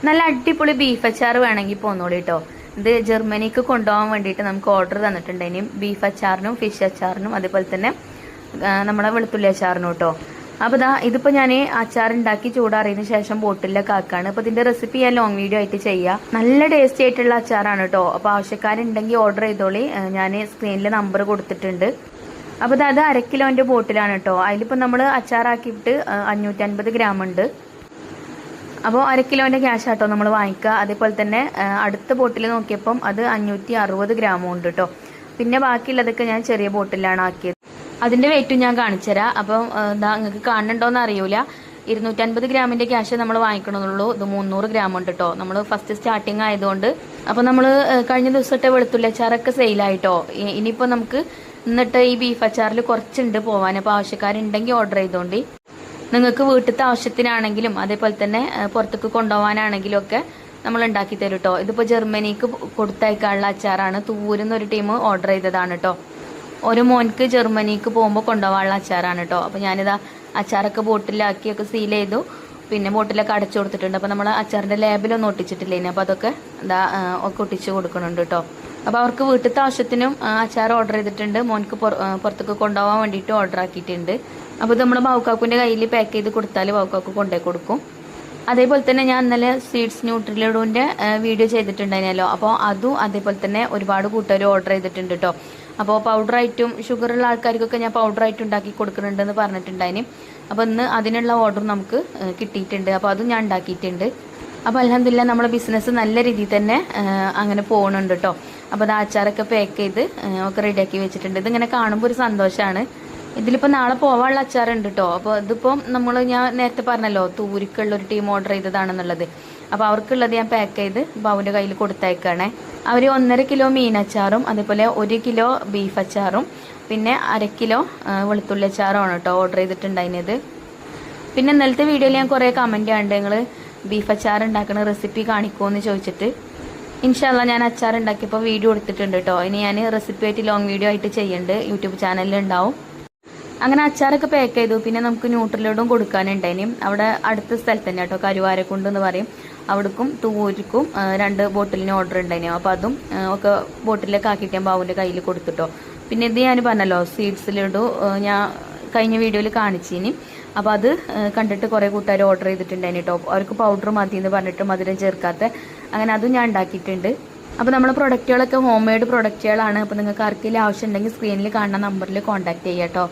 നല്ല അടിപൊളി ബീഫ് അച്ചാർ വേണമെങ്കിൽ പോന്നോളൂ കേട്ടോ. ഇത് ജർമ്മനിക്ക് കൊണ്ടുപോകാൻ വേണ്ടിയിട്ട് നമുക്ക് ഓർഡർ തന്നിട്ടുണ്ട്. ഇനിയും ബീഫ് അച്ചാറിനും ഫിഷ് അച്ചാറിനും അതേപോലെ തന്നെ നമ്മളെ വെളുത്തുള്ളി അച്ചാറിനും കേട്ടോ. അപ്പോൾ ഇതിപ്പോൾ ഞാൻ അച്ചാറുണ്ടാക്കി ചൂടാറിയതിന് ശേഷം ബോട്ടിലൊക്കെ ആക്കാണ്. അപ്പോൾ ഇതിൻ്റെ റെസിപ്പി ഞാൻ ലോങ് വീഡിയോ ആയിട്ട് ചെയ്യാം. നല്ല ടേസ്റ്റി ആയിട്ടുള്ള അച്ചാറാണ് കേട്ടോ. അപ്പോൾ ആവശ്യക്കാരുണ്ടെങ്കിൽ ഓർഡർ ചെയ്തോളി. ഞാൻ സ്ക്രീനിൽ നമ്പർ കൊടുത്തിട്ടുണ്ട്. അപ്പോൾ അത് 1/2 കിലോൻ്റെ ബോട്ടിലാണ് കേട്ടോ. അതിലിപ്പോൾ നമ്മൾ അച്ചാറാക്കിയിട്ട് 550 ഗ്രാം ഉണ്ട്. അപ്പോൾ 1/2 കിലോൻ്റെ ക്യാഷ് ആട്ടോ നമ്മൾ വാങ്ങിക്കുക. അതേപോലെ തന്നെ അടുത്ത ബോട്ടിൽ നോക്കിയപ്പം അത് 560 ഗ്രാമും ഉണ്ട് കേട്ടോ. പിന്നെ ബാക്കിയുള്ളതൊക്കെ ഞാൻ ചെറിയ ബോട്ടിലാണ് ആക്കിയത്. അതിൻ്റെ വെയിറ്റും ഞാൻ കാണിച്ചു തരാം. അപ്പം നിങ്ങൾക്ക് കാണുന്നുണ്ടോയെന്ന് അറിയൂല. 250 ഗ്രാമിൻ്റെ ക്യാഷ് നമ്മൾ വാങ്ങിക്കണമെന്നുള്ളൂ. ഇത് 300 ഗ്രാം ഉണ്ട് കേട്ടോ. നമ്മൾ ഫസ്റ്റ് സ്റ്റാർട്ടിങ് ആയതുകൊണ്ട്. അപ്പോൾ നമ്മൾ കഴിഞ്ഞ ദിവസത്തെ വെളുത്തുള്ളി അച്ചാറൊക്കെ സെയിലായിട്ടോ. ഇനിയിപ്പോൾ നമുക്ക് എന്നിട്ട് ഈ ബീഫ് അച്ചാറിൽ കുറച്ചുണ്ട് പോവാൻ. അപ്പോൾ ആവശ്യക്കാരുണ്ടെങ്കിൽ ഓർഡർ ചെയ്തോണ്ടി. നിങ്ങൾക്ക് വീട്ടിലത്തെ ആവശ്യത്തിനാണെങ്കിലും അതേപോലെ തന്നെ പുറത്തേക്ക് കൊണ്ടുപോകാനാണെങ്കിലും ഒക്കെ നമ്മൾ ഉണ്ടാക്കി തരും കേട്ടോ. ഇതിപ്പോൾ ജർമ്മനിക്ക് കൊടുത്തയക്കാനുള്ള അച്ചാറാണ്. തൂരിൽ ഒരു ടീം ഓർഡർ ചെയ്തതാണ് കേട്ടോ. ഒരു മോൻക്ക് ജർമ്മനിക്ക് പോകുമ്പോൾ കൊണ്ടുപോകാനുള്ള അച്ചാറാണ് കേട്ടോ. അപ്പോൾ ഞാനിതാ അച്ചാറൊക്കെ ബോട്ടിലാക്കിയൊക്കെ സീൽ ചെയ്തു. പിന്നെ ബോട്ടിലൊക്കെ അടച്ചു കൊടുത്തിട്ടുണ്ട്. അപ്പോൾ നമ്മൾ അച്ചാറിൻ്റെ ലേബിലൊന്നും ഒട്ടിച്ചിട്ടില്ലേ. അപ്പോൾ അതൊക്കെ ഒക്കെ ഒട്ടിച്ച് കൊടുക്കുന്നുണ്ട് കേട്ടോ. അപ്പോൾ അവർക്ക് വീട്ടിലത്തെ ആവശ്യത്തിനും അച്ചാർ ഓർഡർ ചെയ്തിട്ടുണ്ട്. മോൻക്ക് പുറത്തേക്ക് കൊണ്ടുപോകാൻ വേണ്ടിയിട്ട് ഓർഡർ ആക്കിയിട്ടുണ്ട്. അപ്പോൾ ഇത് നമ്മൾ ബൗക്കാക്കുൻ്റെ കയ്യിൽ പാക്ക് ചെയ്ത് കൊടുത്താൽ ബൗക്കാക്ക് കൊണ്ടുപോയി കൊടുക്കും. അതേപോലെ തന്നെ ഞാൻ ഇന്നലെ സ്വീറ്റ്സ് ന്യൂട്രിലഡുവിൻ്റെ വീഡിയോ ചെയ്തിട്ടുണ്ടായിരുന്നല്ലോ. അപ്പോൾ അതും അതേപോലെ തന്നെ ഒരുപാട് കൂട്ടുകാർ ഓർഡർ ചെയ്തിട്ടുണ്ട് കേട്ടോ. അപ്പോൾ പൗഡറായിട്ടും ഷുഗറുള്ള ആൾക്കാർക്കൊക്കെ ഞാൻ പൗഡറായിട്ട് ഉണ്ടാക്കി കൊടുക്കുന്നുണ്ടെന്ന് പറഞ്ഞിട്ടുണ്ടായിന്. അപ്പോൾ ഇന്ന് അതിനുള്ള ഓർഡർ നമുക്ക് കിട്ടിയിട്ടുണ്ട്. അപ്പോൾ അതും ഞാൻ ഉണ്ടാക്കിയിട്ടുണ്ട്. അപ്പോൾ അൽഹംദുലില്ലാ നമ്മുടെ ബിസിനസ് നല്ല രീതിയിൽ തന്നെ അങ്ങനെ പോകുന്നുണ്ട് കേട്ടോ. അപ്പോൾ അത് അച്ചാറൊക്കെ പാക്ക് ചെയ്ത് ഒക്കെ റെഡിയാക്കി വെച്ചിട്ടുണ്ട്. ഇതിങ്ങനെ കാണുമ്പോൾ ഒരു സന്തോഷമാണ്. ഇതിലിപ്പോൾ നാളെ പോകാനുള്ള അച്ചാറുണ്ട് കേട്ടോ. അപ്പോൾ ഇതിപ്പം ഞാൻ നേരത്തെ പറഞ്ഞല്ലോ തൂരിക്കുള്ളൊരു ടീം ഓർഡർ ചെയ്തതാണെന്നുള്ളത്. അപ്പോൾ അവർക്കുള്ളത് ഞാൻ പാക്ക് ചെയ്ത് ബാബുവിൻ്റെ കയ്യിൽ കൊടുത്തയക്കുകയാണേ. അവർ 1.5 കിലോ മീനച്ചാറും അതേപോലെ 1 കിലോ ബീഫ് അച്ചാറും പിന്നെ 1/2 കിലോ വെളുത്തുള്ളി അച്ചാറുമാണ് കേട്ടോ ഓർഡർ ചെയ്തിട്ടുണ്ടായിരുന്നത്. പിന്നെ ഇന്നലത്തെ വീഡിയോയിൽ ഞാൻ കുറേ കമൻറ്റ് കണ്ട് നിങ്ങൾ ബീഫ് അച്ചാർ ഉണ്ടാക്കുന്ന റെസിപ്പി കാണിക്കുമോ എന്ന് ചോദിച്ചിട്ട്. ഇൻഷാല്ലാ ഞാൻ അച്ചാർ ഉണ്ടാക്കിയപ്പോൾ വീഡിയോ എടുത്തിട്ടുണ്ട് കേട്ടോ. ഇനി ഞാൻ റെസിപ്പി ആയിട്ട് ലോങ് വീഡിയോ ആയിട്ട് ചെയ്യുന്നുണ്ട്. യൂട്യൂബ് ചാനലിൽ ഉണ്ടാവും. അങ്ങനെ അച്ചാറൊക്കെ പാക്ക് ചെയ്തു. പിന്നെ നമുക്ക് ന്യൂട്രലോടും കൊടുക്കാനുണ്ടായിന്. അവിടെ അടുത്ത സ്ഥലത്ത് തന്നെ കേട്ടോ, കരുവാരക്കുണ്ട് എന്ന് പറയും. അവിടേക്കും തൂരിക്കും 2 ബോട്ടിലിന് ഓർഡർ ഉണ്ടായിന്. അപ്പോൾ അതും ഒക്കെ ബോട്ടിലൊക്കെ ആക്കിയിട്ട് ഞാൻ ബാബുവിൻ്റെ കയ്യിൽ കൊടുത്തിട്ടോ. പിന്നെ ഇത് ഞാൻ പറഞ്ഞല്ലോ സീഡ്സിലിടു ഞാൻ കഴിഞ്ഞ വീഡിയോയിൽ കാണിച്ചിനി. അപ്പോൾ അത് കണ്ടിട്ട് കുറേ കൂട്ടുകാർ ഓർഡർ ചെയ്തിട്ടുണ്ടായിന് കേട്ടോ. അവർക്ക് പൗഡർ മതി എന്ന് പറഞ്ഞിട്ട് മധുരം ചേർക്കാത്ത അങ്ങനെ അതും ഞാൻ ഉണ്ടാക്കിയിട്ടുണ്ട്. അപ്പോൾ നമ്മുടെ പ്രൊഡക്റ്റുകളൊക്കെ ഹോം മെയ്ഡ് പ്രൊഡക്റ്റുകളാണ്. അപ്പോൾ നിങ്ങൾക്ക് ആർക്കെങ്കിലും ആവശ്യം ഉണ്ടെങ്കിൽ സ്ക്രീനിൽ കാണുന്ന നമ്പറിൽ കോൺടാക്ട് ചെയ്യാം കേട്ടോ.